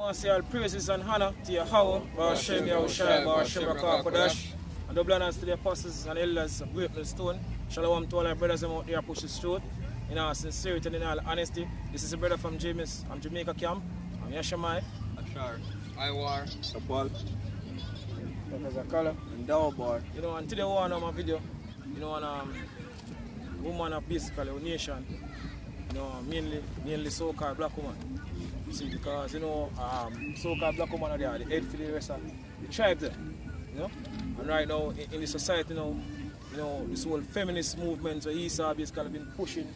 want to say all praises and honor to Yahweh, Hashem Yahushai, Hashem Rakah, and double honors to the apostles and elders of Great Millstone. Shalom to all our brothers out there push the truth in all sincerity and in all honesty. This is a brother from Jamaica camp. I'm Yashamai. Ashar. Iwar. Sapal. There's a color. And Dawbar. You know, and today we want to my video, you know, on woman of basically a nation, you know, mainly so-called black woman. See, because, you know, so-called black woman are there, the head for the rest of the tribe there, you know. And right now, in the society now, you know, this whole feminist movement, so Esau basically been pushing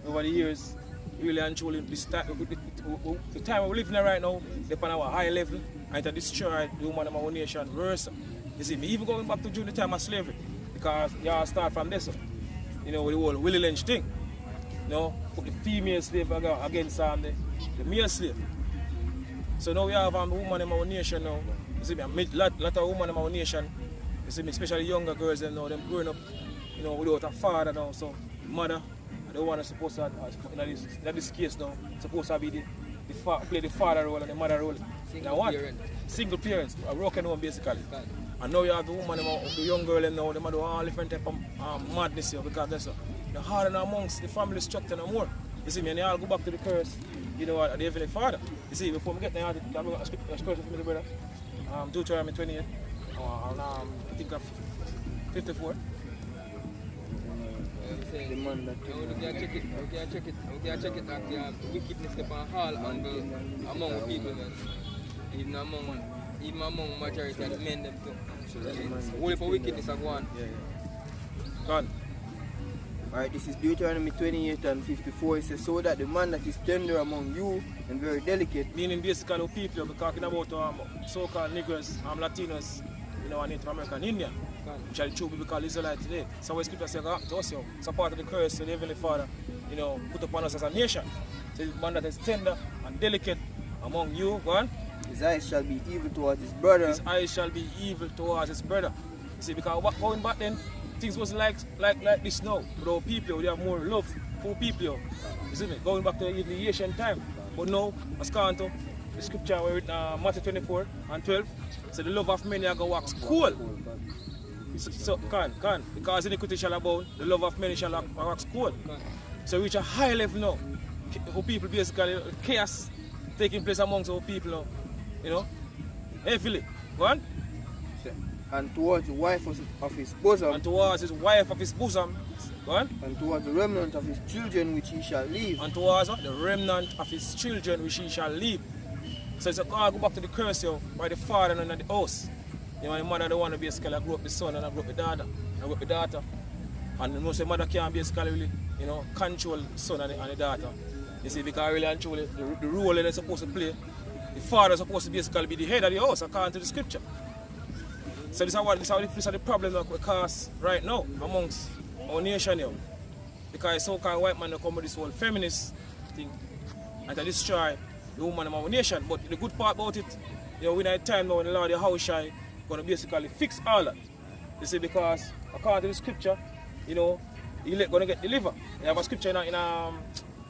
over the years, really and truly, the time we're living in right now, they're on our high level, and to destroy the woman of our nation worse. You see, me even going back to during the time of slavery, because y'all start from this, you know, with the whole Willie Lynch thing. You know, put the female slave against the male slave. So now we have a woman in our nation now. You see me, a lot of women in our nation, you see me, especially younger girls them now, them growing up, you know, without a father now. So the mother, the one that's supposed to, in this case now, supposed to be play the father role and the mother role. Single parents, a broken home basically. And now you have the woman, the young girl and now, they do all different type of madness here because that's the harder amongst the family structure no more. You see me, and they all go back to the curse, you know, at the Heavenly Father. You see, before we get there, I've got a scripture for me, brother. Deuteronomy 28, and I think of 54. The man that we can check it that the wickedness upon all angle among people, man. Even among majority of the men them too. Only for wickedness are gone. Gone. Alright, this is Deuteronomy 28 and 54. It says, so that the man that is tender among you and very delicate. Meaning basically people, we're talking about so-called Negroes, Latinos, you know, and Native American Indian. Which are the true biblical Israelites today. So when scripture says to us, it's a part of the curse of the Heavenly Father, you know, put upon us as a nation. So the man that is tender and delicate among you, go on. His eyes shall be evil towards his brother. His eyes shall be evil towards his brother. You see, because going back then, things wasn't like this now. But our people, they have more love for people. You see me? Going back to the ancient time. But now, as to the scripture where Matthew 24 and 12, so the love of many are going to wax cool. So can because iniquity shall abound, the love of many shall wax cold. So we reach a high level now. Our people basically chaos taking place amongst our people now. You know? Heavily. Go on. And towards the wife of his bosom. And towards his wife of his bosom. Go on. And towards the remnant of his children which he shall leave. And towards the remnant of his children which he shall leave. So it's a go back to the curse by the father and the house. You know, the mother don't want to basically grow up the son and grow up the daughter. And grow up the daughter. And you know, the mother can't basically really, you know, control the son and the daughter. You see, because really and truly, the role they're supposed to play, the father is supposed to basically be the head of the house according to the scripture. So this is the problem that we cause right now amongst our nation here. Because so-called white man come with this whole feminist thing and to destroy the woman of our nation. But the good part about it, you know, we need time now when the Lord the house shy going to basically fix all that. You see, because according to the scripture, you know, you're going to get delivered. You have a scripture in I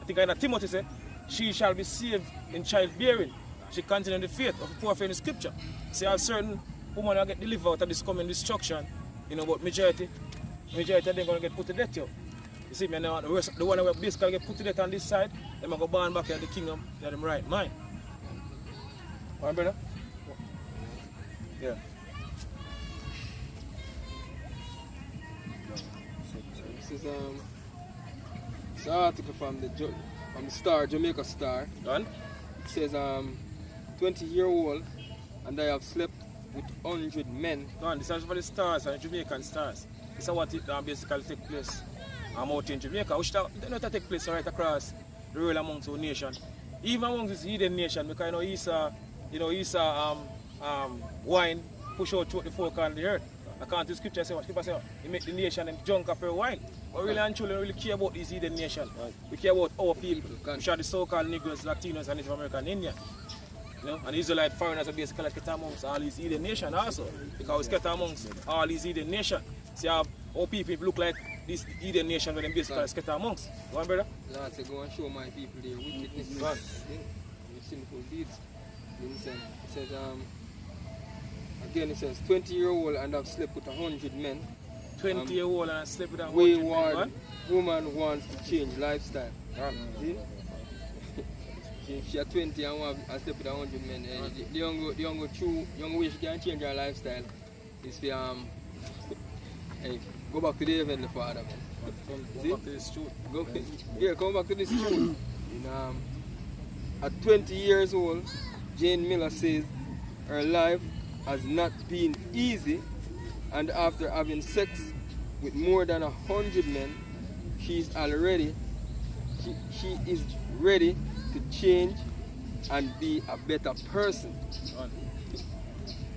think in Timothy say, she shall be saved in childbearing. She continued the faith of the poor in the scripture. See, a certain woman will get delivered out of this coming destruction, you know, but majority of them going to get put to death. You see, me, the one who basically get put to death on this side, they going to go born back in the kingdom, they're them right mind. Alright, brother? Yeah. This is an article from the Star, Jamaica Star. Done? It says 20-year-old and I have slept with 100 men. Done. This is for the stars and the Jamaican stars. This is what it basically take place out in Jamaica, which does not take place right across the world amongst our nation. Even amongst this hidden nation, because Esau wine push out through the folk on the earth. I can't do scripture say what people say, he make the nation them drunk after wine. But really and truly really care about these hidden nation. We care about our people, which are the so-called Negroes, Latinos and Native American Indian. You know? And Israelite foreigners are basically scattered amongst all these hidden nations also. Because we scatter amongst all these hidden nations. See how our people look like this hidden nation when they basically scatter amongst. Go on, brother? Lord say go and show my people their wickedness, their sinful deeds. It says, again, it says 20-year-old and have slept with 100 men. 20-year-old and slept with 100 men. Wayward woman wants to change lifestyle. See? If she 20 and slept with 100 men, the young way she can change her lifestyle is to hey, go back to the Heavenly Father, man. Go back to this truth. Come back to this truth. At 20 years old, Jane Miller says her life has not been easy, and after having sex with more than 100 men, she is ready to change and be a better person.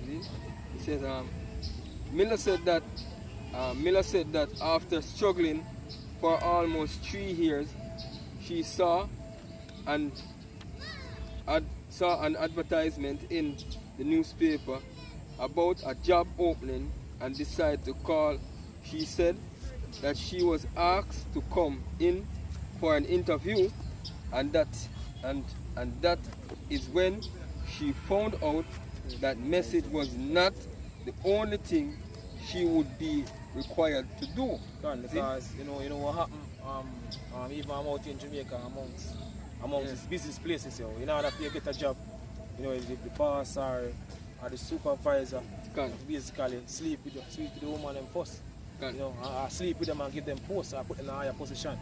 He says, Miller said that after struggling for almost 3 years, she saw an advertisement in the newspaper about a job opening and decided to call. She said that she was asked to come in for an interview, and that is when she found out that message was not the only thing she would be required to do. Because you know what happened. Even I'm out in Jamaica amongst these business places, in order to get a job, the boss or the supervisor basically sleep with the woman and first. I sleep with them and give them posts or put them in a higher position.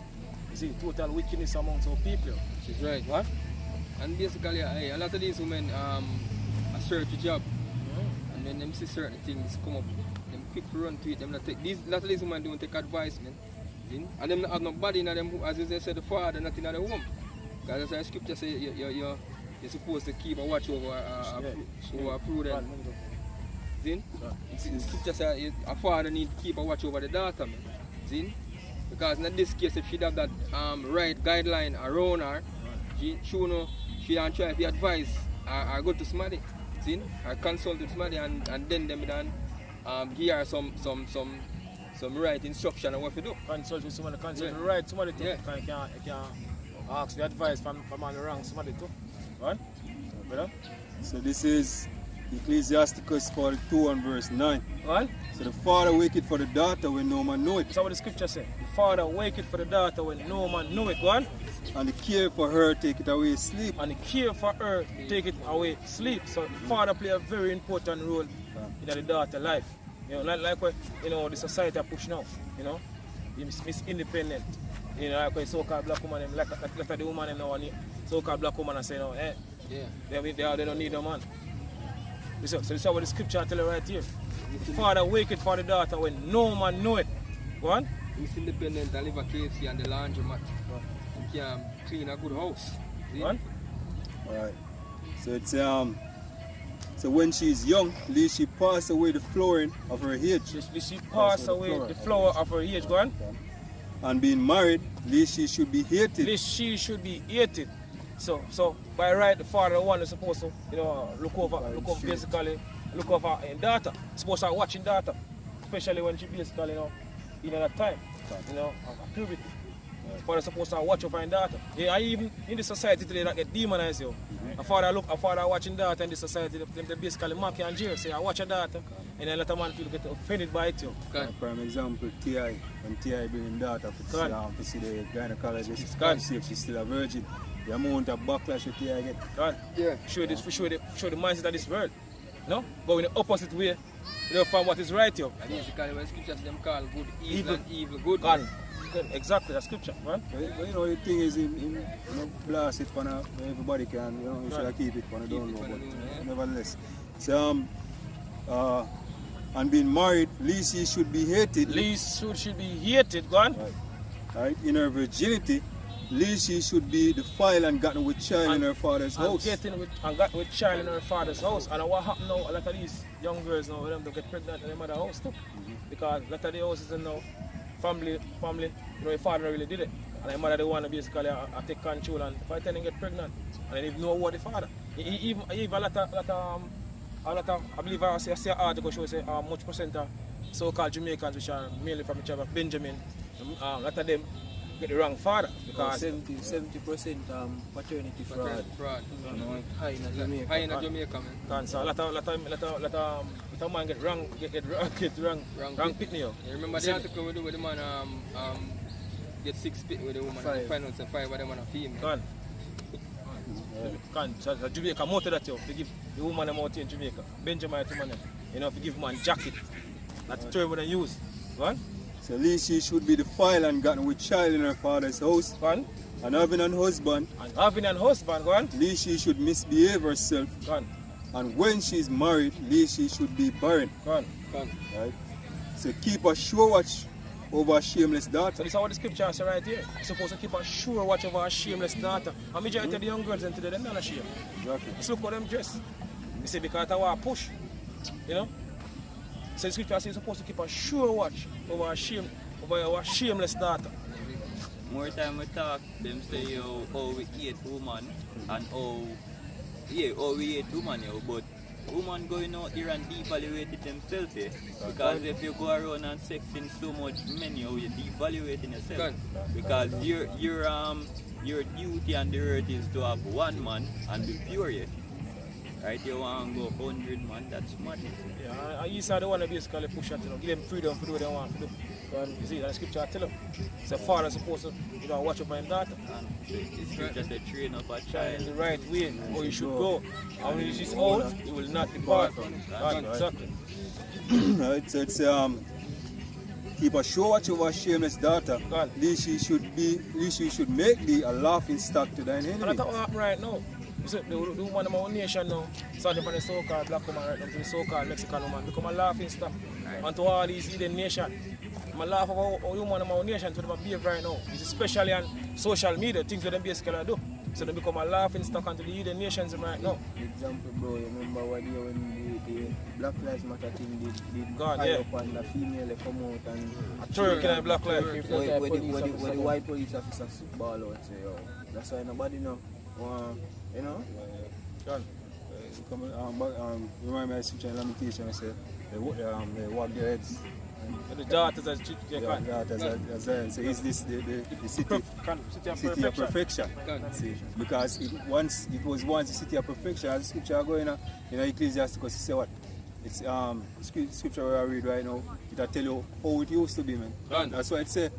You see, total wickedness amongst our people. She's right. What? And basically, a lot of these women search a job, and when them see certain things come up, them quick to run to it. Them not take a lot of these women don't take advice, man. And them not have nobody in them, as they said, the father, not in the home. Because as the scripture says, you're supposed to keep a watch over a prudent. See? The scripture says a father need to keep a watch over the daughter, man. See? Because in this case, if she have that right guideline around her, she don't try to advise or go to somebody, see? Or consult with somebody, and then them give her some right instruction on what to do. Consult with somebody, consult with right somebody too. Yeah. You can ask the advice from on the wrong somebody too. Right? So this is Ecclesiasticus 42 and verse 9. What? So the father waketh for the daughter when no man know it. That's what the scripture says. The father waketh for the daughter when no man know it. Go on. And the care for her take it away sleep. And the care for her take it away sleep. So the father play a very important role in the daughter's life. Like what the society push now. Miss Independent. Like what so-called black woman, like the woman now, so-called black woman, say they don't need a man. So this is what the scripture tell you right here. The father waketh for the daughter when no man know it. Go on. Miss Independent and live a KFC and the laundromat. You can clean a good house. Go on. Alright. So it's so when she is young, least she pass away the flooring of her age. She pass away the flower of her age. Go on. And being married, least she should be hated. Least she should be hated. So by right, the father one is supposed to look over her daughter. Supposed to watching daughter, especially when she basically in that time, of puberty. The father supposed to watch over her daughter. Even in the society today that get demonized, a father watching daughter in the society, they basically mock you and jeer, say I watch a daughter, and then let a man feel get offended by it. Prime example, T.I. when T.I. bringing daughter to see the gynecologist, to see if she's still a virgin. The amount of backlash that T.I. get. Yeah. Show the mindset of this world. No? Go in the opposite way, from what is right. And basically when scriptures them call good evil and evil good. Exactly, the scripture, right? But the thing is, in blast it for everybody can, you should keep it for the don't know, but nevertheless. So, and being married, least she should be hated. Least should be hated, go on. Right. In her virginity, least she should be defiled and gotten with child in her father's house. And got with child in her father's house. And what happened now, a lot of these young girls now, them to get pregnant in their mother's house too. Because a lot of the houses now, family, your father really did it. And the mother they want to basically take control and if I tell them get pregnant. And they even know what the father. Even a lot of I believe I see an article shows much percent of so-called Jamaicans which are mainly from the tribe of Benjamin. A lot of them get the wrong father because 70% paternity fraud. Fraud. High in Jamaica. High in Jamaica, man. so a lot of man get wrong pitney. You remember the article we do with the man get 6 pit with the woman and find out 5 of them are female. So Jamaica more to that to give the woman them out in Jamaica. Benjamin to man, to give man jacket. That's the term we use. Go on. So at least she should be defiled and gotten with child in her father's house. Go on. And having an husband. Go on. At least she should misbehave herself. Go on. And when she's married, at least she should be barren. Go on. Right? So keep a sure watch over a shameless daughter. So this is what the scripture says right here. You're supposed to keep a sure watch over a shameless daughter. And majority of the young girls today, they're not ashamed. Exactly. Just look how them dress. You see, because I want to push. So the scripture says you're supposed to keep a sure watch over a shameless daughter. More time we talk, them say how we hate woman and how we hate woman, but woman going out there and devaluating themselves, because if you go around and sexing so much men, you're devaluating yourself. Because your duty on the earth is to have one man and be pure, right? You want to go 100 man, that's madness. Yeah, and you saw the one that basically push out, give them freedom to do what they want to do. You see, the scripture tell them. So father is supposed to watch over his daughter. The scripture says train up a Child child in the right way, or you should go. And when he is old, he will not depart from it. Exactly. Right, so it's keep a sure watch over a shameless daughter. At least she should make thee a laughing stock to thine enemy. And that's what happened right now. You see, the woman of our nation now, starting from the so-called black woman right now to the so-called Mexican woman, become a laughing stock. And to all these hidden nations. I laugh about how women of our nation to them behave right now. It's especially on social media, things that they basically do. So they become a laughing stock onto the hidden nations right now. Example, bro, you remember one day when the Black Lives Matter thing did God, up and the female they come out and twerking in black life. where the white police officers ball out say, yo, that's why nobody know. John. Remind me of the lamentation, I said, they walk their heads. The daughters as So is this the city of perfection? See, because it was once the city of perfection. As the scripture going in Ecclesiastes, it say what? It's scripture where I read right now. It'll tell you how it used to be, man. That's why it say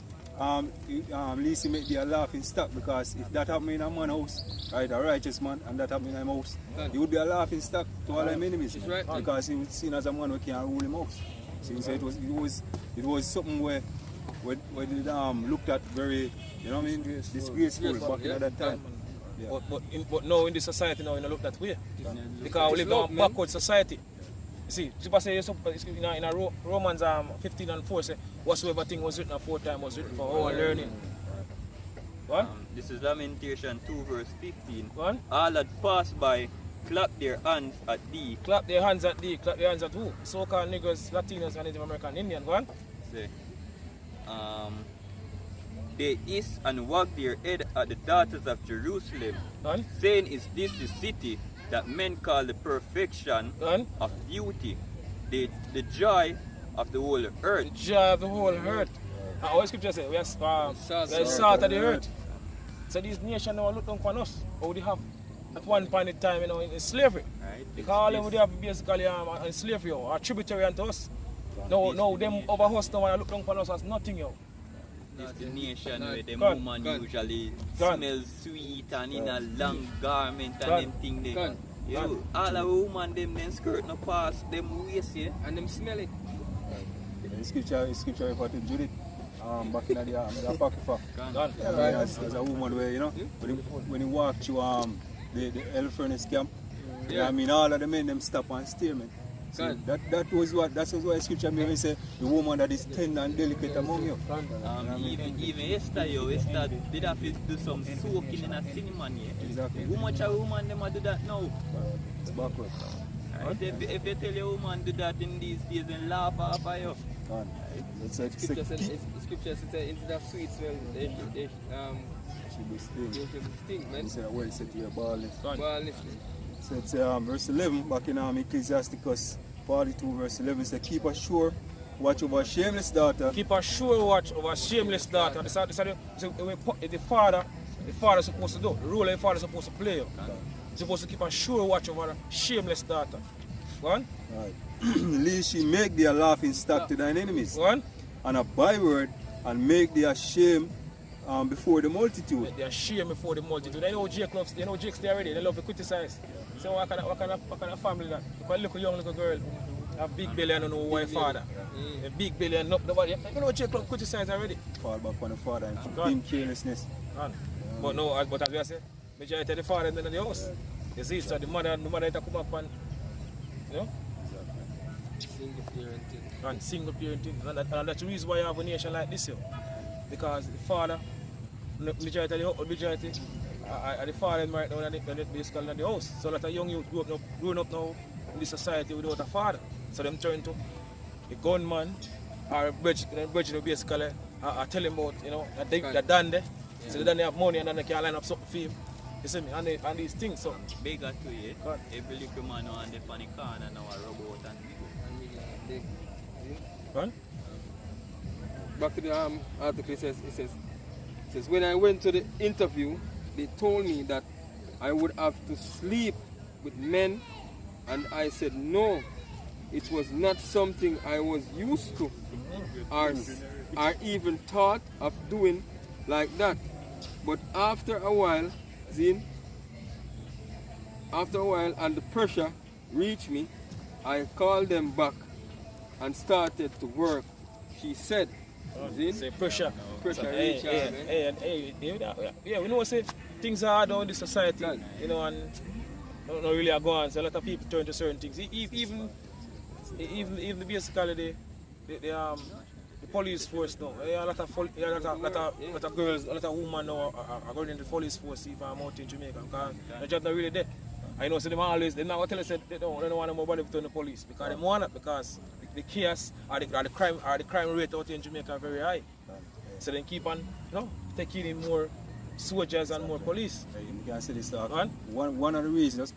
least you make the laughing stock, because if that happened in a man's house, right, a righteous man, and that happened in a house, he would be a laughing stock to all them enemies, right. Because he was seen as a man who can't rule him house. So it was something where they looked at very, disgraceful back in that time. Yeah. But now in this society now, you look that way. Because we live in a backward society. You see, people say in a Romans 15:4 say, whatsoever thing was written aforetime was written for our learning. What? This is Lamentation 2 verse 15. What? All that pass by clap their hands at thee. Clap their hands at thee. Clap their hands at who? So-called Negroes, Latinos, and Native American Indian. Go on. Say, they is and wag their head at the daughters of Jerusalem, saying, is this the city that men call the perfection of beauty, the joy of the whole earth? The joy of the whole earth. And what scripture say? We are salt of the earth. So these nations now look down upon us. How they have at one point in time, in slavery. Right. Because all them would have basically in slavery or tributary unto us. No, them over us now and look down upon us as nothing. This is the nation where the woman usually smells sweet and in a long garment and them thing there. All the woman them skirt no pass them waist and them smell it. The scripture referred to Judith back in the Apocrypha. As a woman where when you walk through the El Furnace camp, I mean all of the men them stop and stare, man. So that was why scripture made me say the woman that is tender and delicate among you. Even Esther did have to do some soaking in a cinnamon here. Exactly. How much a woman them do that now? It's backward. Right? If you tell your woman do that in these days, then laugh off of you. Scripture says instead of sweet smell, they should be stink, man. It's a word set to your baldness. So it's verse 11 back in Ecclesiastes 42 verse 11 says, keep a sure watch over a shameless daughter. Keep a sure watch over a shameless daughter. This is the father is supposed to do. The role the father is supposed to play. He's supposed to keep a sure watch over a shameless daughter. Go on. Right. Lest she make their laughing stock to thine enemies. Go on. And a byword, and make their shame before the multitude. Make their shame before the multitude. They know Jakes there already. They love to criticize. So what kind of family that? Because a little girl have big belly and don't know why father. A big belly and nobody. You know Jakes criticize already. Fall back on the father and him carelessness. But no, as I said, majority of the father in the house. You see, so the mother had to come up and, you know? Single parenting. And single parenting. And that's the reason why you have a nation like this, yo. Because the father, majority of the father right now in the house. So that a young youth growing up now in this society without a father. So them turn to a gunman or a basically tell him about, you know, the dandy. So the dandy have money and then they can line up something for him. You see me? And these things, so. Bigger to it. Every little man on the funny corner now a robot and big. Right? Back to the article, it says, when I went to the interview, they told me that I would have to sleep with men, and I said no, it was not something I was used to or even thought of doing like that. But after a while and the pressure reached me, I called them back and started to work, she said. Say pressure. Reach out, yeah, we know say things are hard on this society, you know, and don't really go on. So a lot of people turn to certain things. Even basically the police force now. A lot of girls, a lot of women now are going into the police force if I'm out in Jamaica. Because they're just not really there. I know, so they not going to tell us that they don't want more money to the police because they want it, because the chaos or the crime rate out in Jamaica are very high. So they keep on, you know, taking in more soldiers and more police. You can say this, one of the reasons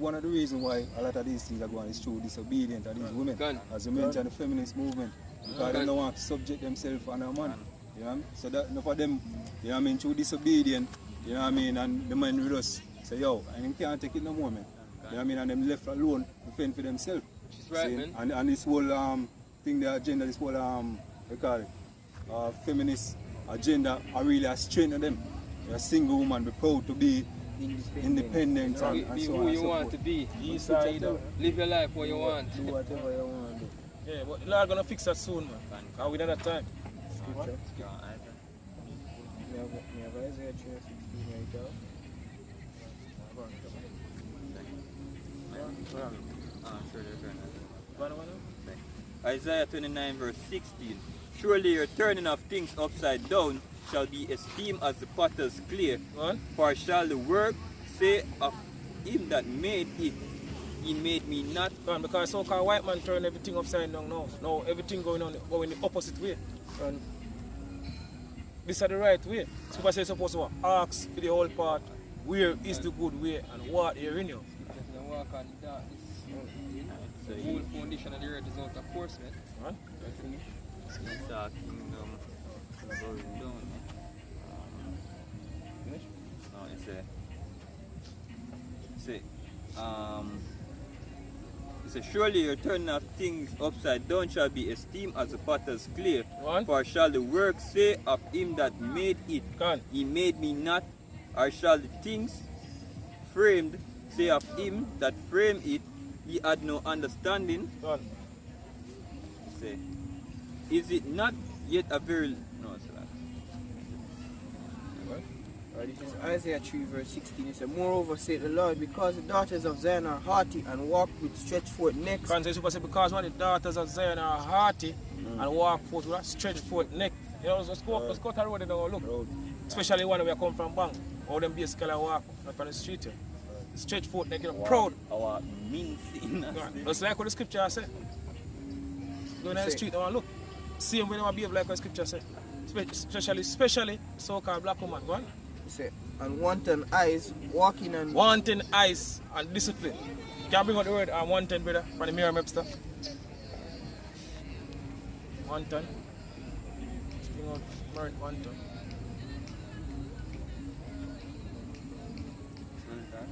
why a lot of these things are going is through disobedience of these women. As you mentioned, the feminist movement. Because they don't want to subject themselves on a man. You know what I mean? So that for them, you know what I mean, through disobedience, you know what I mean, and the man with us say, yo, and you can't take it no more, man. You know what I mean? And them left alone to fend for themselves. She's right, man. And this whole thing, the agenda, this whole we call it, feminist agenda are really a strength of them. You're a single woman, be proud to be independent and be so who on and you so want forth. to be. Inside, Live your life what you want. Do whatever you want to do. yeah, but the Lord gonna fix that soon, man. Because we don't have time. Me have Isaiah 3:16 right now. Isaiah 29 verse 16. Surely your turning of things upside down shall be esteemed as the potter's clay. For shall the work say of him that made it, he made me not. Because so-called white man turn everything upside down now. Now everything going the opposite way. And this is the right way. Super say supposed to ask for the whole part, where is the good way and what here in you. Walk on the darkness. The whole foundation of the earth is out of course, man. It's our kingdom going down. No, it's a surely your turning of things upside down shall be esteemed as the potter's clay. For shall the work say of him that made it, he made me not, or shall the things framed say of him that framed it, he had no understanding. Say, is it not yet a very no? This is Isaiah 3 verse 16. It says, moreover said the Lord, because the daughters of Zion are haughty and walk with stretched forth necks. Because when the daughters of Zion are haughty and walk forth with a stretched forth neck. You know, let's go to the road and look. Especially when we come from bank. Or them basically walk up on the street here. Stretched forth neck, you know, proud. Our mincing. That's like what the scripture says. Going on the street and look. See them when they behave like what the scripture says. Especially so-called black woman. Go on. Say, and wanton eyes, walking and... Wanton eyes and discipline. Can I bring out the word wanton, brother, from the Merriam Webster? Anton. Bring out Martin Anton. WANTON.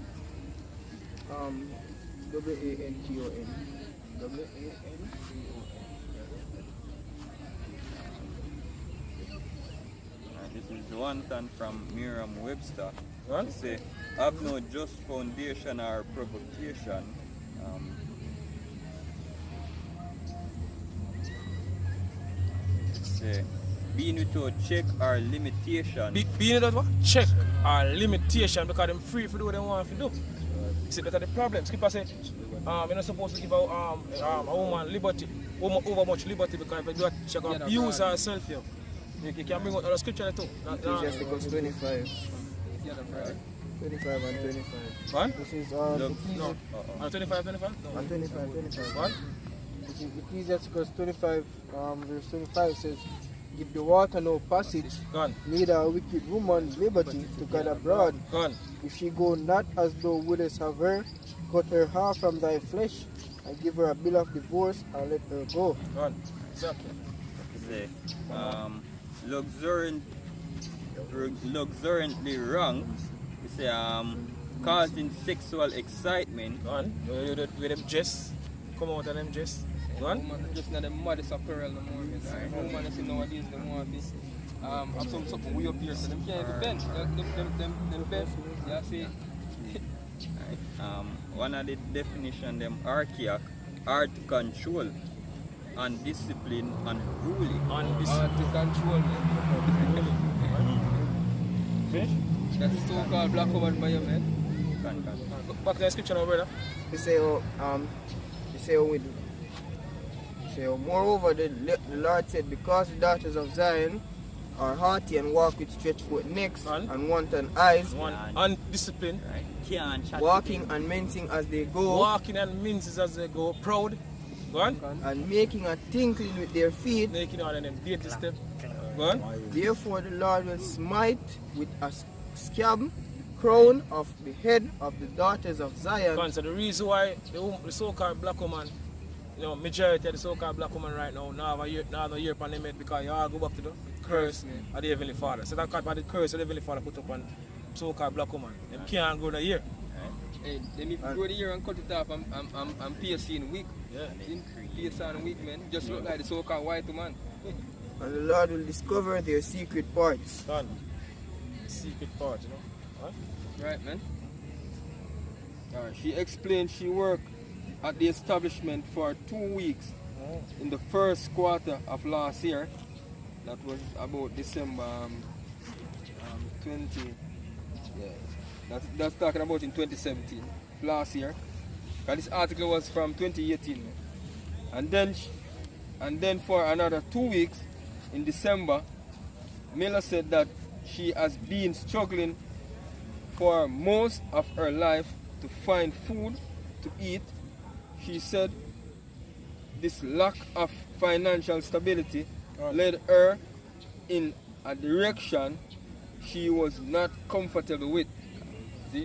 This is one time from Merriam-Webster. What? It say, have no just foundation or provocation. It say, being without check or limitation. Being without what? Check or limitation because them free to do what they want to do. See, that's the problem. Skipper say, you're not supposed to give a woman liberty, over much liberty because if you do that, she can abuse herself here. You can bring out other scripture too. Ecclesiasticus 25. 25 and 25. What? This is No. 25, 25? No. and 25. What? This is Ecclesiasticus 25, verse 25 says, give the water no passage, Gone. neither a wicked woman liberty to gather abroad. Gone. If she go not as thou wouldest have her, cut her half from thy flesh, and give her a bill of divorce, and let her go. Gone. Exactly. Say, luxuriantly wrong. You say, causing sexual excitement. Gone. With them dress. Come out of them dress. Gone. Woman just not the modest apparel no more. Woman is nowadays they want this. Have something way up here so them can't even bend. Them bend. Yeah, see. One of the definition them archaic, art control, undisciplined, unruly. To control man. Finish? That's the so-called black woman by your man. Back to the scripture now, brother. They say, moreover, the Lord said, because the daughters of Zion are haughty and walk with stretched forth necks and wanton eyes, Undisciplined. Right? Can't chat walking and mincing as they go, Walking and minces as they go. Proud. Gone. and making a tinkling with their feet. Making all of them dirty step. Gone. Therefore the Lord will smite with a scab crown of the head of the daughters of Zion. Gone. So the reason why the so-called black woman, majority of the so-called black woman right now have no year upon them head because you all go back to the curse of the Heavenly Father. So that's why the curse of the Heavenly Father put up on so-called black woman. Them can't grow the year. Hey, let me grow the ear and cut it off. I'm piercing in weak. Yeah. Piercing in weak, man. Just look like the so-called white man. And the Lord will discover their secret parts. Gone. Secret part, Huh? Right, man. She explained she worked at the establishment for 2 weeks in the first quarter of last year. That was about December 20. Yeah, that's talking about in 2017, last year. But this article was from 2018. And then for another 2 weeks in December, Miller said that she has been struggling for most of her life to find food to eat. She said this lack of financial stability led her in a direction she was not comfortable with.